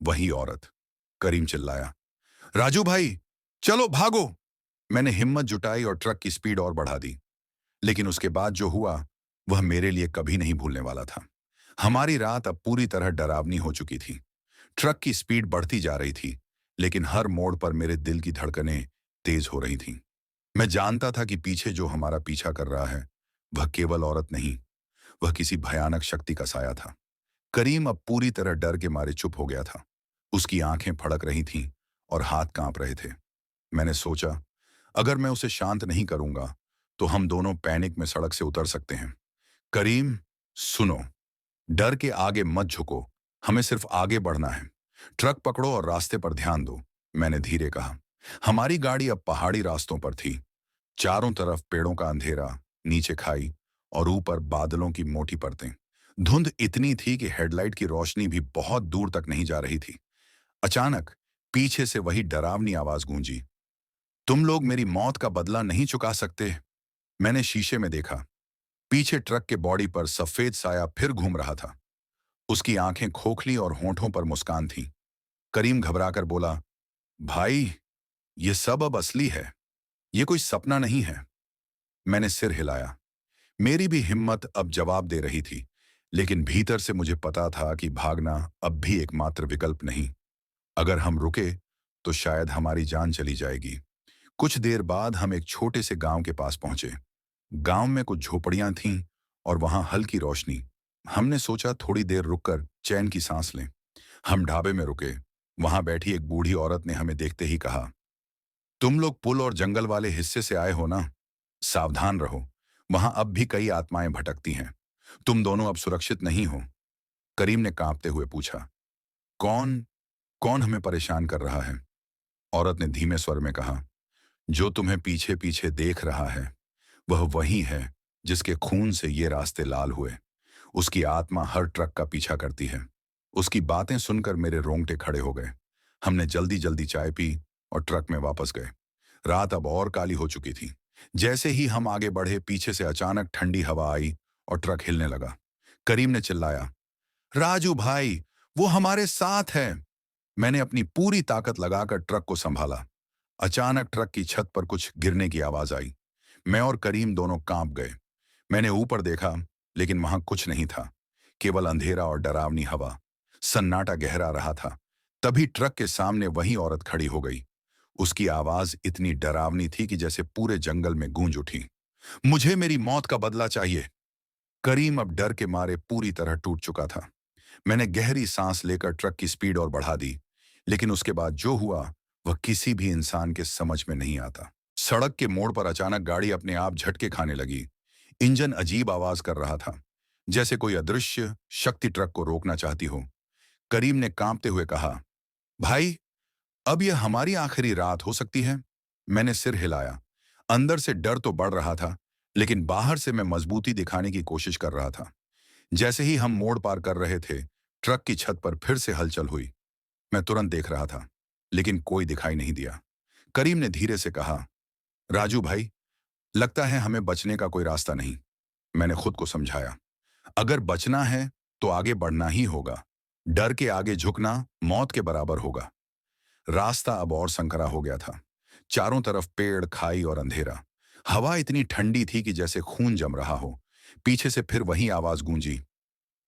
वही औरत। करीम चिल्लाया, राजू भाई, चलो भागो। मैंने हिम्मत जुटाई और ट्रक की स्पीड और बढ़ा दी। लेकिन उसके बाद जो हुआ, वह मेरे लिए कभी नहीं भूलने वाला था। हमारी रात अब पूरी तरह डरावनी हो चुकी थी। ट्रक की स्पीड बढ़ती जा रही थी, लेकिन हर मोड़ पर मेरे दिल की धड़कनें तेज हो रही थीं। मैं जानता था कि पीछे जो हमारा पीछा कर रहा है, वह केवल औरत नहीं, वह किसी भयानक शक्ति का साया था। करीम अब पूरी तरह डर के मारे चुप हो गया था। उसकी आंखें फड़क रही थीं और हाथ कांप रहे थे। मैंने सोचा, अगर मैं उसे शांत नहीं करूंगा, तो हम दोनों पैनिक में सड़क से उतर सकते हैं। करीम, सुनो, डर के आगे मत झुको। हमें सिर्फ आगे बढ़ना है। ट्रक पकड़ो और रास्ते पर ध्यान दो, मैंने धीरे कहा। हमारी गाड़ी अब पहाड़ी रास्तों पर थी। चारों तरफ पेड़ों का अंधेरा, नीचे खाई और ऊपर बादलों की मोटी परतें। धुंध इतनी थी कि हेडलाइट की रोशनी भी बहुत दूर तक नहीं जा रही थी। अचानक पीछे से वही डरावनी आवाज गूंजी, तुम लोग मेरी मौत का बदला नहीं चुका सकते। मैंने शीशे में देखा। पीछे ट्रक के बॉडी पर सफेद साया फिर घूम रहा था। उसकी आंखें खोखली और होंठों पर मुस्कान थी। करीम घबराकर बोला, भाई, ये सब अब असली है। ये कोई सपना नहीं है। मैंने सिर हिलाया। मेरी भी हिम्मत अब जवाब दे रही थी, लेकिन भीतर से मुझे पता था कि भागना अब भी एकमात्र विकल्प नहीं। अगर हम रुके, तो शायद हमारी जान चली जाएगी। कुछ देर बाद हम एक छोटे से गांव के पास पहुंचे। गांव में कुछ झोपड़ियां थीं और वहां हल्की रोशनी। हमने सोचा थोड़ी देर रुककर चैन की सांस लें। हम ढाबे में रुके। वहां बैठी एक बूढ़ी औरत ने हमें देखते ही कहा, तुम लोग पुल और जंगल वाले हिस्से से आए हो ना? सावधान रहो, वहां अब भी कई आत्माएं भटकती हैं। तुम दोनों अब सुरक्षित नहीं हो। करीम ने कांपते हुए पूछा, कौन कौन हमें परेशान कर रहा है? औरत ने धीमे स्वर में कहा, जो तुम्हें पीछे पीछे देख रहा है, वह वही है जिसके खून से ये रास्ते लाल हुए। उसकी आत्मा हर ट्रक का पीछा करती है। उसकी बातें सुनकर मेरे रोंगटे खड़े हो गए। हमने जल्दी जल्दी चाय पी और ट्रक में वापस गए। रात अब और काली हो चुकी थी। जैसे ही हम आगे बढ़े, पीछे से अचानक ठंडी हवा आई और ट्रक हिलने लगा। करीम ने चिल्लाया, राजू भाई, वो हमारे साथ है। मैंने अपनी पूरी ताकत लगाकर ट्रक को संभाला। अचानक ट्रक की छत पर कुछ गिरने की आवाज आई। मैं और करीम दोनों कांप गए। मैंने ऊपर देखा, लेकिन वहां कुछ नहीं था, केवल अंधेरा और डरावनी हवा। सन्नाटा गहरा रहा था। तभी ट्रक के सामने वही औरत खड़ी हो गई। उसकी आवाज इतनी डरावनी थी कि जैसे पूरे जंगल में गूंज उठी, मुझे मेरी मौत का बदला चाहिए। करीम अब डर के मारे पूरी तरह टूट चुका था। मैंने गहरी सांस लेकर ट्रक की स्पीड और बढ़ा दी, लेकिन उसके बाद जो हुआ, वह किसी भी इंसान के समझ में नहीं आता। सड़क के मोड़ पर अचानक गाड़ी अपने आप झटके खाने लगी। इंजन अजीब आवाज कर रहा था, जैसे कोई अदृश्य शक्ति ट्रक को रोकना चाहती हो। करीम ने कांपते हुए कहा, भाई, अब यह हमारी आखिरी रात हो सकती है। मैंने सिर हिलाया। अंदर से डर तो बढ़ रहा था, लेकिन बाहर से मैं मजबूती दिखाने की कोशिश कर रहा था। जैसे ही हम मोड़ पार कर रहे थे, ट्रक की छत पर फिर से हलचल हुई। मैं तुरंत देख रहा था, लेकिन कोई दिखाई नहीं दिया। करीम ने धीरे से कहा, राजू भाई, लगता है हमें बचने का कोई रास्ता नहीं। मैंने खुद को समझाया, अगर बचना है तो आगे बढ़ना ही होगा। डर के आगे झुकना मौत के बराबर होगा। रास्ता अब और संकरा हो गया था। चारों तरफ पेड़, खाई और अंधेरा। हवा इतनी ठंडी थी कि जैसे खून जम रहा हो। पीछे से फिर वही आवाज गूंजी,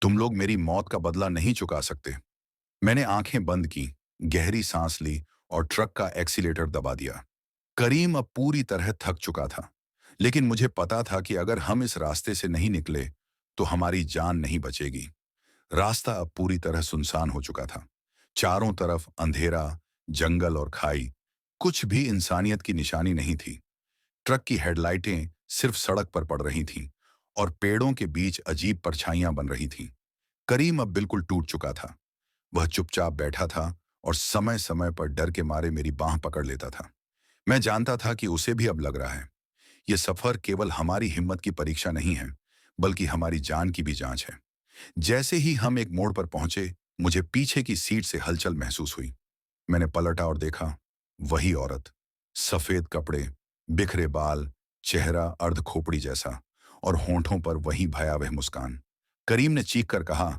तुम लोग मेरी मौत का बदला नहीं चुका सकते। मैंने आंखें बंद की, गहरी सांस ली और ट्रक का एक्सीलेटर दबा दिया। करीम अब पूरी तरह थक चुका था, लेकिन मुझे पता था कि अगर हम इस रास्ते से नहीं निकले तो हमारी जान नहीं बचेगी। रास्ता अब पूरी तरह सुनसान हो चुका था। चारों तरफ अंधेरा, जंगल और खाई। कुछ भी इंसानियत की निशानी नहीं थी। ट्रक की हेडलाइटें सिर्फ सड़क पर पड़ रही थीं और पेड़ों के बीच अजीब परछाइयां बन रही थीं। करीम अब बिल्कुल टूट चुका था। वह चुपचाप बैठा था और समय समय पर डर के मारे मेरी बांह पकड़ लेता था। मैं जानता था कि उसे भी अब लग रहा है, यह सफर केवल हमारी हिम्मत की परीक्षा नहीं है, बल्कि हमारी जान की भी जांच है। जैसे ही हम एक मोड़ पर पहुंचे, मुझे पीछे की सीट से हलचल महसूस हुई। मैंने पलटा और देखा, वही औरत, सफेद कपड़े, बिखरे बाल, चेहरा अर्ध खोपड़ी जैसा और होंठों पर वही भयावह मुस्कान। करीम ने चीख कर कहा,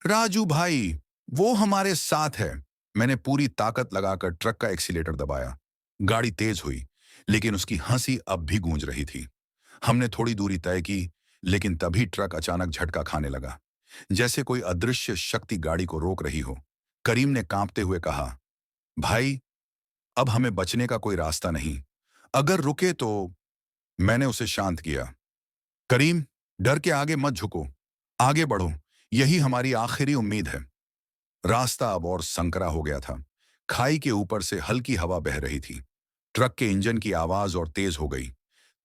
राजू भाई, वो हमारे साथ है। मैंने पूरी ताकत लगाकर ट्रक का एक्सीलेटर दबाया। गाड़ी तेज हुई, लेकिन उसकी हंसी अब भी गूंज रही थी। हमने थोड़ी दूरी तय की, लेकिन तभी ट्रक अचानक झटका खाने लगा, जैसे कोई अदृश्य शक्ति गाड़ी को रोक रही हो। करीम ने कांपते हुए कहा, भाई, अब हमें बचने का कोई रास्ता नहीं। अगर रुके तो। मैंने उसे शांत किया। करीम, डर के आगे मत झुको, आगे बढ़ो, यही हमारी आखिरी उम्मीद है। रास्ता अब और संकरा हो गया था। खाई के ऊपर से हल्की हवा बह रही थी। ट्रक के इंजन की आवाज और तेज हो गई।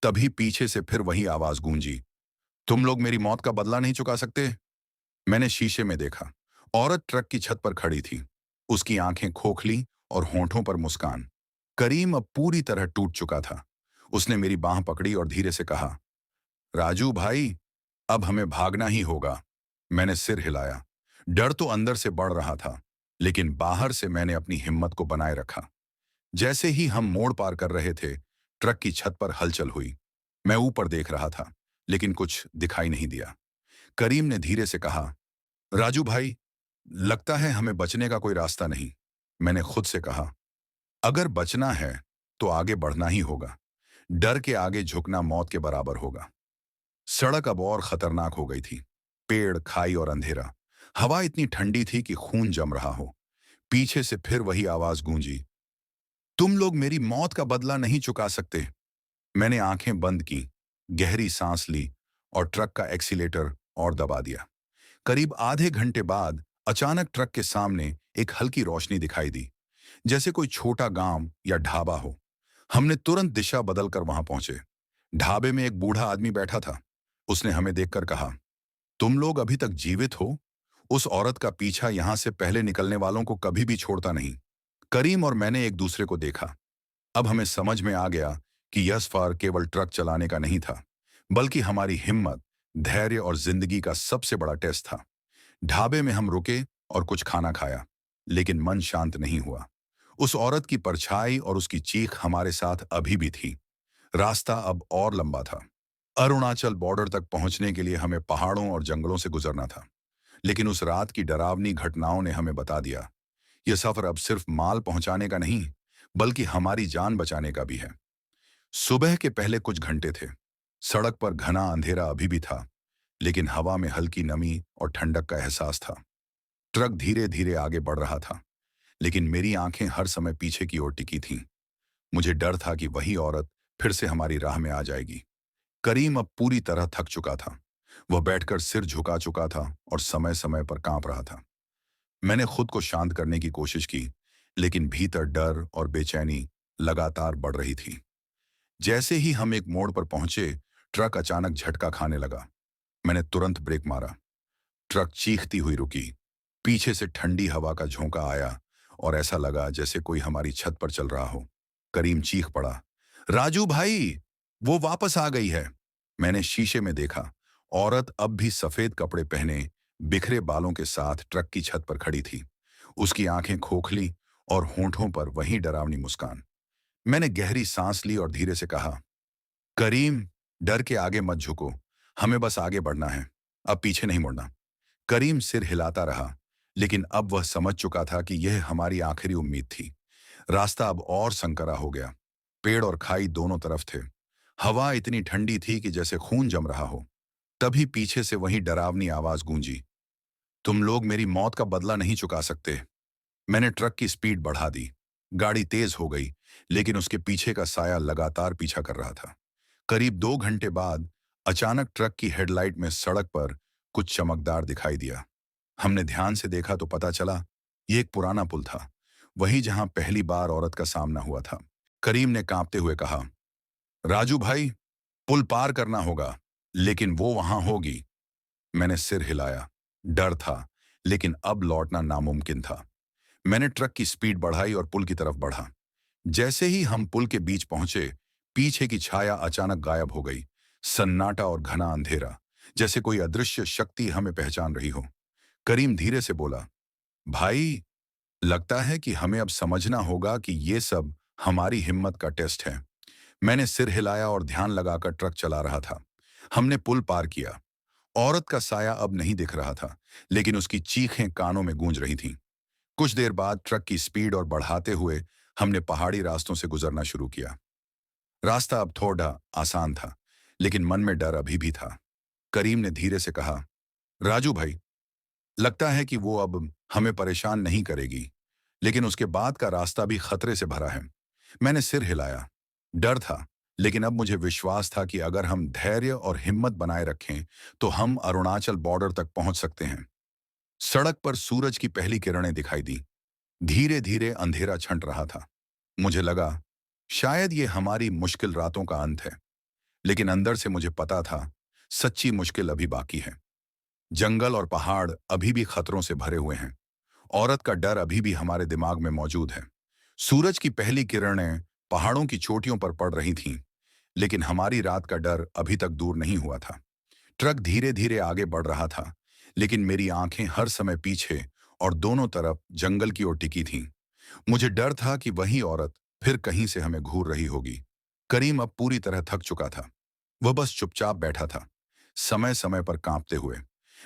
तभी पीछे से फिर वही आवाज गूंजी, तुम लोग मेरी मौत का बदला नहीं चुका सकते। मैंने शीशे में देखा। औरत ट्रक की छत पर खड़ी थी, उसकी आंखें खोखली और होंठों पर मुस्कान। करीम अब पूरी तरह टूट चुका था। उसने मेरी बांह पकड़ी और धीरे से कहा, राजू भाई, अब हमें भागना ही होगा। मैंने सिर हिलाया। डर तो अंदर से बढ़ रहा था, लेकिन बाहर से मैंने अपनी हिम्मत को बनाए रखा। जैसे ही हम मोड़ पार कर रहे थे, ट्रक की छत पर हलचल हुई। मैं ऊपर देख रहा था, लेकिन कुछ दिखाई नहीं दिया। करीम ने धीरे से कहा, राजू भाई, लगता है हमें बचने का कोई रास्ता नहीं। मैंने खुद से कहा, अगर बचना है तो आगे बढ़ना ही होगा। डर के आगे झुकना मौत के बराबर होगा। सड़क अब और खतरनाक हो गई थी। पेड़, खाई और अंधेरा। हवा इतनी ठंडी थी कि खून जम रहा हो। पीछे से फिर वही आवाज गूंजी, तुम लोग मेरी मौत का बदला नहीं चुका सकते। मैंने आंखें बंद की, गहरी सांस ली और ट्रक का एक्सीलेटर और दबा दिया। करीब आधे घंटे बाद अचानक ट्रक के सामने एक हल्की रोशनी दिखाई दी, जैसे कोई छोटा गांव या ढाबा हो। हमने तुरंत दिशा बदलकर वहां पहुंचे। ढाबे में एक बूढ़ा आदमी बैठा था। उसने हमें देखकर कहा, तुम लोग अभी तक जीवित हो? उस औरत का पीछा यहां से पहले निकलने वालों को कभी भी छोड़ता नहीं। करीम और मैंने एक दूसरे को देखा। अब हमें समझ में आ गया कि यह सफर केवल ट्रक चलाने का नहीं था, बल्कि हमारी हिम्मत, धैर्य और जिंदगी का सबसे बड़ा टेस्ट था। ढाबे में हम रुके और कुछ खाना खाया, लेकिन मन शांत नहीं हुआ। उस औरत की परछाई और उसकी चीख हमारे साथ अभी भी थी। रास्ता अब और लंबा था। अरुणाचल बॉर्डर तक पहुंचने के लिए हमें पहाड़ों और जंगलों से गुजरना था। लेकिन उस रात की डरावनी घटनाओं ने हमें बता दिया, यह सफर अब सिर्फ माल पहुंचाने का नहीं, बल्कि हमारी जान बचाने का भी है। सुबह के पहले कुछ घंटे थे। सड़क पर घना अंधेरा अभी भी था, लेकिन हवा में हल्की नमी और ठंडक का एहसास था। ट्रक धीरे धीरे आगे बढ़ रहा था, लेकिन मेरी आंखें हर समय पीछे की ओर टिकी थीं। मुझे डर था कि वही औरत फिर से हमारी राह में आ जाएगी। करीम अब पूरी तरह थक चुका था। वह बैठकर सिर झुका चुका था और समय समय पर कांप रहा था। मैंने खुद को शांत करने की कोशिश की, लेकिन भीतर डर और बेचैनी लगातार बढ़ रही थी। जैसे ही हम एक मोड़ पर पहुंचे, ट्रक अचानक झटका खाने लगा। मैंने तुरंत ब्रेक मारा। ट्रक चीखती हुई रुकी। पीछे से ठंडी हवा का झोंका आया और ऐसा लगा जैसे कोई हमारी छत पर चल रहा हो। करीम चीख पड़ा, राजू भाई, वो वापस आ गई है। मैंने शीशे में देखा। औरत अब भी सफेद कपड़े पहने, बिखरे बालों के साथ ट्रक की छत पर खड़ी थी। उसकी आंखें खोखली और होंठों पर वही डरावनी मुस्कान। मैंने गहरी सांस ली और धीरे से कहा, करीम, डर के आगे मत झुको। हमें बस आगे बढ़ना है, अब पीछे नहीं मुड़ना। करीम सिर हिलाता रहा, लेकिन अब वह समझ चुका था कि यह हमारी आखिरी उम्मीद थी। रास्ता अब और संकरा हो गया। पेड़ और खाई दोनों तरफ थे। हवा इतनी ठंडी थी कि जैसे खून जम रहा हो। तभी पीछे से वही डरावनी आवाज गूंजी, तुम लोग मेरी मौत का बदला नहीं चुका सकते। मैंने ट्रक की स्पीड बढ़ा दी। गाड़ी तेज हो गई, लेकिन उसके पीछे का साया लगातार पीछा कर रहा था। करीब 2 घंटे बाद अचानक ट्रक की हेडलाइट में सड़क पर कुछ चमकदार दिखाई दिया। हमने ध्यान से देखा तो पता चला ये एक पुराना पुल था, वही जहां पहली बार औरत का सामना हुआ था। करीम ने कांपते हुए कहा, राजू भाई, पुल पार करना होगा, लेकिन वो वहां होगी। मैंने सिर हिलाया। डर था, लेकिन अब लौटना नामुमकिन था। मैंने ट्रक की स्पीड बढ़ाई और पुल की तरफ बढ़ा। जैसे ही हम पुल के बीच पहुंचे, पीछे की छाया अचानक गायब हो गई। सन्नाटा और घना अंधेरा, जैसे कोई अदृश्य शक्ति हमें पहचान रही हो। करीम धीरे से बोला, भाई, लगता है कि हमें अब समझना होगा कि ये सब हमारी हिम्मत का टेस्ट है। मैंने सिर हिलाया और ध्यान लगाकर ट्रक चला रहा था। हमने पुल पार किया। औरत का साया अब नहीं दिख रहा था, लेकिन उसकी चीखें कानों में गूंज रही थीं। कुछ देर बाद ट्रक की स्पीड और बढ़ाते हुए हमने पहाड़ी रास्तों से गुजरना शुरू किया। रास्ता अब थोड़ा आसान था, लेकिन मन में डर अभी भी था। करीम ने धीरे से कहा, राजू भाई, लगता है कि वो अब हमें परेशान नहीं करेगी, लेकिन उसके बाद का रास्ता भी खतरे से भरा है। मैंने सिर हिलाया। डर था, लेकिन अब मुझे विश्वास था कि अगर हम धैर्य और हिम्मत बनाए रखें, तो हम अरुणाचल बॉर्डर तक पहुंच सकते हैं। सड़क पर सूरज की पहली किरणें दिखाई दी। धीरे धीरे अंधेरा छंट रहा था। मुझे लगा शायद ये हमारी मुश्किल रातों का अंत है, लेकिन अंदर से मुझे पता था सच्ची मुश्किल अभी बाकी है। जंगल और पहाड़ अभी भी खतरों से भरे हुए हैं। औरत का डर अभी भी हमारे दिमाग में मौजूद है। सूरज की पहली किरणें पहाड़ों की चोटियों पर पड़ रही थीं, लेकिन हमारी रात का डर अभी तक दूर नहीं हुआ था। ट्रक धीरे धीरे आगे बढ़ रहा था, लेकिन मेरी आंखें हर समय पीछे और दोनों तरफ जंगल की ओर टिकी थीं। मुझे डर था कि वही औरत फिर कहीं से हमें घूर रही होगी। करीम अब पूरी तरह थक चुका था। वह बस चुपचाप बैठा था, समय समय पर कांपते हुए।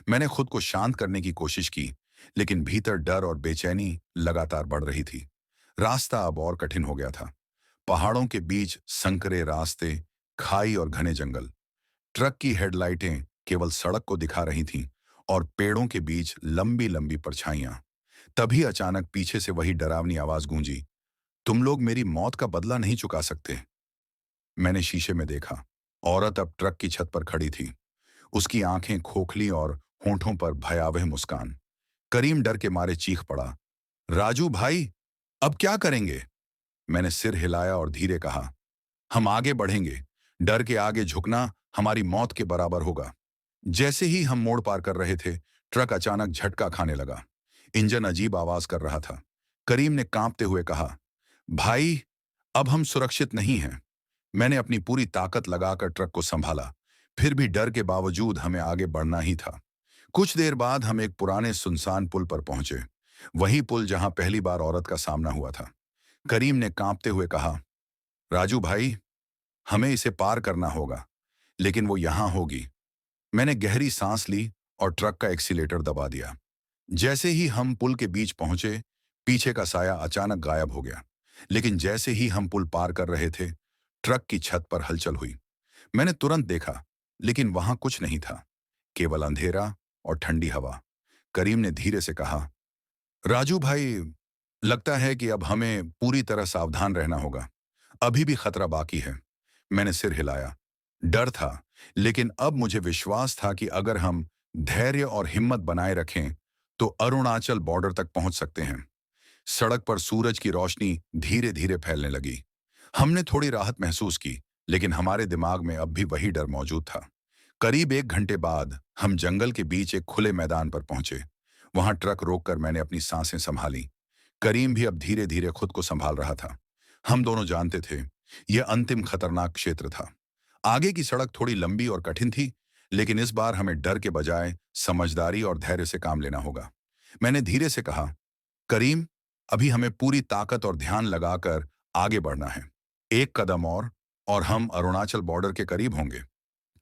मैंने खुद को शांत करने की कोशिश की, लेकिन भीतर डर और बेचैनी लगातार बढ़ रही थी। रास्ता अब और कठिन हो गया था। पहाड़ों के बीच संकरे रास्ते, खाई और घने जंगल। ट्रक की हेडलाइटें केवल सड़क को दिखा रही थीं और पेड़ों के बीच लंबी लंबी परछाइयां। तभी अचानक पीछे से वही डरावनी आवाज गूंजी, तुम लोग मेरी मौत का बदला नहीं चुका सकते। मैंने शीशे में देखा। औरत अब ट्रक की छत पर खड़ी थी। उसकी आंखें खोखली और होंठों पर भयावह मुस्कान। करीम डर के मारे चीख पड़ा, राजू भाई, अब क्या करेंगे? मैंने सिर हिलाया और धीरे कहा, हम आगे बढ़ेंगे। डर के आगे झुकना हमारी मौत के बराबर होगा। जैसे ही हम मोड़ पार कर रहे थे, ट्रक अचानक झटका खाने लगा। इंजन अजीब आवाज कर रहा था। करीम ने कांपते हुए कहा, भाई, अब हम सुरक्षित नहीं हैं। मैंने अपनी पूरी ताकत लगाकर ट्रक को संभाला। फिर भी डर के बावजूद हमें आगे बढ़ना ही था। कुछ देर बाद हम एक पुराने सुनसान पुल पर पहुंचे। वही पुल जहां पहली बार औरत का सामना हुआ था। करीम ने कांपते हुए कहा, राजू भाई, हमें इसे पार करना होगा, लेकिन वो यहां होगी। मैंने गहरी सांस ली और ट्रक का एक्सीलेटर दबा दिया। जैसे ही हम पुल के बीच पहुंचे, पीछे का साया अचानक गायब हो गया। लेकिन जैसे ही हम पुल पार कर रहे थे, ट्रक की छत पर हलचल हुई। मैंने तुरंत देखा, लेकिन वहां कुछ नहीं था, केवल अंधेरा और ठंडी हवा। करीम ने धीरे से कहा, राजू भाई, लगता है कि अब हमें पूरी तरह सावधान रहना होगा। अभी भी खतरा बाकी है। मैंने सिर हिलाया। डर था, लेकिन अब मुझे विश्वास था कि अगर हम धैर्य और हिम्मत बनाए रखें, तो अरुणाचल बॉर्डर तक पहुंच सकते हैं। सड़क पर सूरज की रोशनी धीरे धीरे फैलने लगी। हमने थोड़ी राहत महसूस की, लेकिन हमारे दिमाग में अब भी वही डर मौजूद था। करीब 1 घंटे बाद हम जंगल के बीच एक खुले मैदान पर पहुंचे। वहां ट्रक रोककर मैंने अपनी सांसें संभाली। करीम भी अब धीरे धीरे खुद को संभाल रहा था। हम दोनों जानते थे, यह अंतिम खतरनाक क्षेत्र था। आगे की सड़क थोड़ी लंबी और कठिन थी, लेकिन इस बार हमें डर के बजाय समझदारी और धैर्य से काम लेना होगा। मैंने धीरे से कहा, करीम, अभी हमें पूरी ताकत और ध्यान लगाकर आगे बढ़ना है। एक कदम और हम अरुणाचल बॉर्डर के करीब होंगे।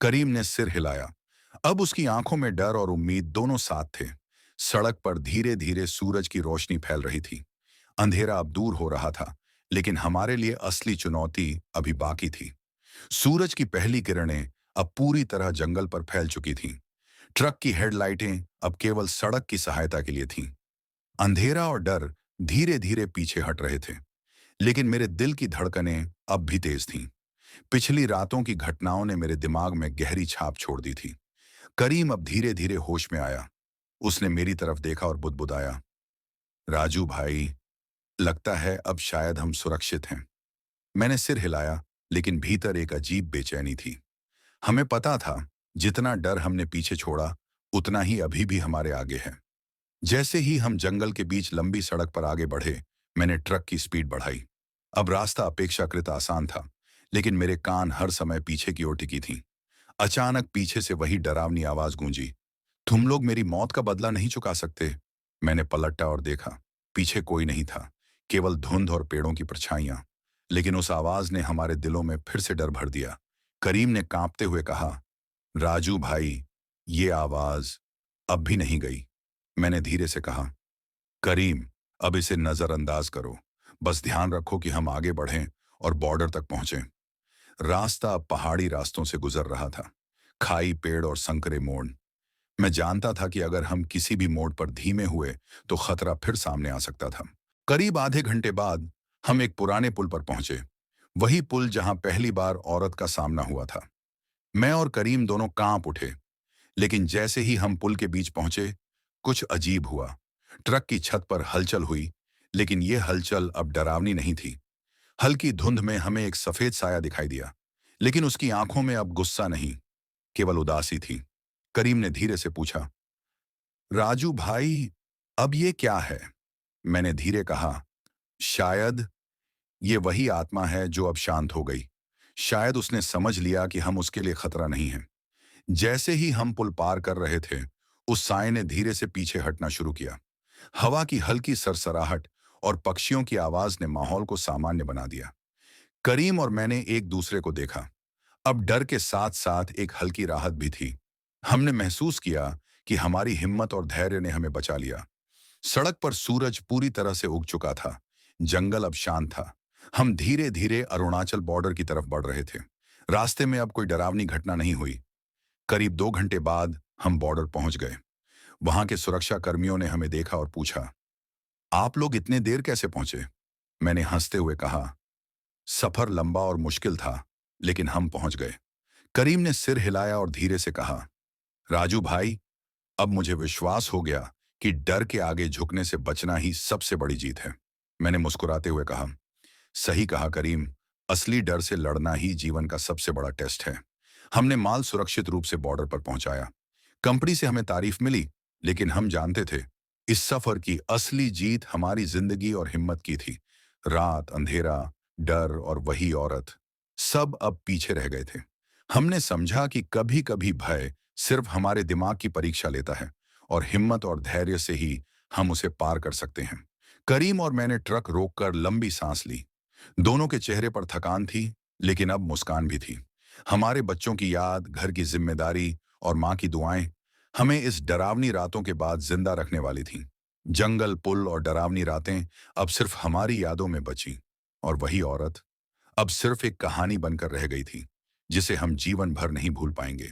करीम ने सिर हिलाया। अब उसकी आंखों में डर और उम्मीद दोनों साथ थे। सड़क पर धीरे धीरे सूरज की रोशनी फैल रही थी। अंधेरा अब दूर हो रहा था, लेकिन हमारे लिए असली चुनौती अभी बाकी थी। सूरज की पहली किरणें अब पूरी तरह जंगल पर फैल चुकी थीं। ट्रक की हेडलाइटें अब केवल सड़क की सहायता के लिए थीं। अंधेरा और डर धीरे धीरे पीछे हट रहे थे, लेकिन मेरे दिल की धड़कनें अब भी तेज थीं। पिछली रातों की घटनाओं ने मेरे दिमाग में गहरी छाप छोड़ दी थी। करीम अब धीरे धीरे होश में आया। उसने मेरी तरफ देखा और बुदबुदाया, राजू भाई, लगता है अब शायद हम सुरक्षित हैं। मैंने सिर हिलाया, लेकिन भीतर एक अजीब बेचैनी थी। हमें पता था, जितना डर हमने पीछे छोड़ा, उतना ही अभी भी हमारे आगे है। जैसे ही हम जंगल के बीच लंबी सड़क पर आगे बढ़े, मैंने ट्रक की स्पीड बढ़ाई। अब रास्ता अपेक्षाकृत आसान था, लेकिन मेरे कान हर समय पीछे की ओर टिकी थीं। अचानक पीछे से वही डरावनी आवाज गूंजी, तुम लोग मेरी मौत का बदला नहीं चुका सकते। मैंने पलटा और देखा, पीछे कोई नहीं था, केवल धुंध और पेड़ों की परछाइयां। लेकिन उस आवाज ने हमारे दिलों में फिर से डर भर दिया। करीम ने कांपते हुए कहा, राजू भाई, ये आवाज अब भी नहीं गई। मैंने धीरे से कहा, करीम, अब इसे नजरअंदाज करो। बस ध्यान रखो कि हम आगे बढ़ें और बॉर्डर तक पहुंचें। रास्ता अब पहाड़ी रास्तों से गुजर रहा था। खाई, पेड़ और संकरे मोड़। मैं जानता था कि अगर हम किसी भी मोड़ पर धीमे हुए तो खतरा फिर सामने आ सकता था। करीब आधे घंटे बाद हम एक पुराने पुल पर पहुंचे। वही पुल जहां पहली बार औरत का सामना हुआ था। मैं और करीम दोनों कांप उठे, लेकिन जैसे ही हम पुल के बीच पहुंचे, कुछ अजीब हुआ। ट्रक की छत पर हलचल हुई, लेकिन यह हलचल अब डरावनी नहीं थी। हल्की धुंध में हमें एक सफेद साया दिखाई दिया, लेकिन उसकी आंखों में अब गुस्सा नहीं, केवल उदासी थी। करीम ने धीरे से पूछा, राजू भाई, अब ये क्या है? मैंने धीरे कहा, शायद ये वही आत्मा है जो अब शांत हो गई। शायद उसने समझ लिया कि हम उसके लिए खतरा नहीं है। जैसे ही हम पुल पार कर रहे थे, उस साए ने धीरे से पीछे हटना शुरू किया। हवा की हल्की सरसराहट और पक्षियों की आवाज ने माहौल को सामान्य बना दिया। करीम और मैंने एक दूसरे को देखा। अब डर के साथ साथ एक हल्की राहत भी थी। हमने महसूस किया कि हमारी हिम्मत और धैर्य ने हमें बचा लिया। सड़क पर सूरज पूरी तरह से उग चुका था। जंगल अब शांत था। हम धीरे धीरे अरुणाचल बॉर्डर की तरफ बढ़ रहे थे। रास्ते में अब कोई डरावनी घटना नहीं हुई। करीब 2 घंटे बाद हम बॉर्डर पहुंच गए। वहां के सुरक्षा कर्मियों ने हमें देखा और पूछा, आप लोग इतने देर कैसे पहुंचे? मैंने हंसते हुए कहा, सफर लंबा और मुश्किल था, लेकिन हम पहुंच गए। करीम ने सिर हिलाया और धीरे से कहा, राजू भाई, अब मुझे विश्वास हो गया कि डर के आगे झुकने से बचना ही सबसे बड़ी जीत है। मैंने मुस्कुराते हुए कहा, सही कहा करीम, असली डर से लड़ना ही जीवन का सबसे बड़ा टेस्ट है। हमने माल सुरक्षित रूप से बॉर्डर पर पहुंचाया। कंपनी से हमें तारीफ मिली, लेकिन हम जानते थे, इस सफर की असली जीत हमारी जिंदगी और हिम्मत की थी। रात, अंधेरा, डर और वही औरत, सब अब पीछे रह गए थे। हमने समझा कि कभी कभी भय सिर्फ हमारे दिमाग की परीक्षा लेता है, और हिम्मत और धैर्य से ही हम उसे पार कर सकते हैं। करीम और मैंने ट्रक रोककर लंबी सांस ली। दोनों के चेहरे पर थकान थी, लेकिन अब मुस्कान भी थी। हमारे बच्चों की याद, घर की जिम्मेदारी और माँ की दुआएं हमें इस डरावनी रातों के बाद जिंदा रखने वाली थीं। जंगल, पुल और डरावनी रातें अब सिर्फ हमारी यादों में बची, और वही औरत अब सिर्फ एक कहानी बनकर रह गई थी, जिसे हम जीवन भर नहीं भूल पाएंगे।